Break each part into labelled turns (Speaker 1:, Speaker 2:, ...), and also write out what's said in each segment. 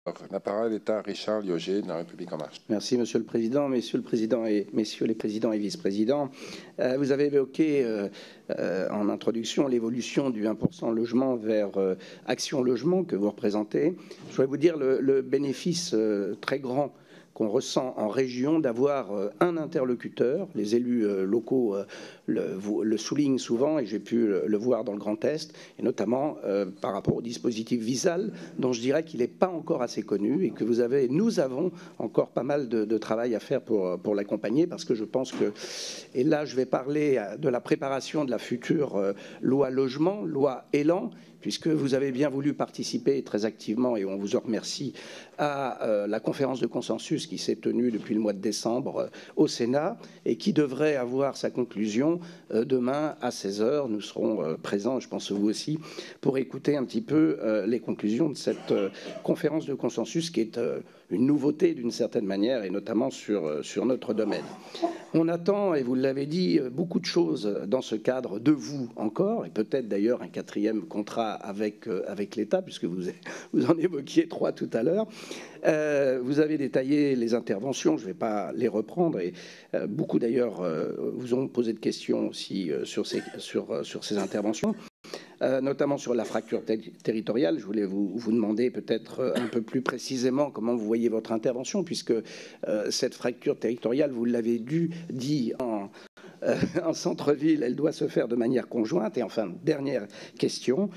Speaker 1: La parole est à Richard Liogé de La République En Marche.
Speaker 2: Merci, Monsieur le Président. Monsieur le Président et Messieurs les Présidents et Vice-présidents, vous avez évoqué en introduction l'évolution du 1% logement vers Action Logement que vous représentez. Je voudrais vous dire le bénéfice très grand qu'on ressent en région d'avoir un interlocuteur. Les élus locaux le soulignent souvent et j'ai pu le voir dans le Grand Est, et notamment par rapport au dispositif Visal, dont je dirais qu'il n'est pas encore assez connu et que nous avons encore pas mal de travail à faire pour l'accompagner, parce que je pense que, et là je vais parler de la préparation de la future loi logement, loi Élan, puisque vous avez bien voulu participer très activement, et on vous en remercie, à la conférence de consensus qui s'est tenue depuis le mois de décembre au Sénat et qui devrait avoir sa conclusion demain à 16 h. Nous serons présents, je pense vous aussi, pour écouter un petit peu les conclusions de cette conférence de consensus qui est une nouveauté d'une certaine manière, et notamment sur notre domaine. On attend, et vous l'avez dit, beaucoup de choses dans ce cadre de vous encore, et peut-être d'ailleurs un quatrième contrat avec l'État, puisque vous en évoquiez 3 tout à l'heure. Vous avez détaillé les interventions, je ne vais pas les reprendre, et beaucoup d'ailleurs vous ont posé de questions aussi sur ces interventions. Notamment sur la fracture territoriale. Je voulais vous demander peut-être un peu plus précisément comment vous voyez votre intervention, puisque cette fracture territoriale, vous l'avez dit en centre-ville, elle doit se faire de manière conjointe. Et enfin, dernière question,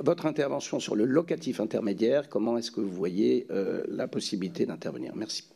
Speaker 2: votre intervention sur le locatif intermédiaire, comment est-ce que vous voyez la possibilité d'intervenir? Merci.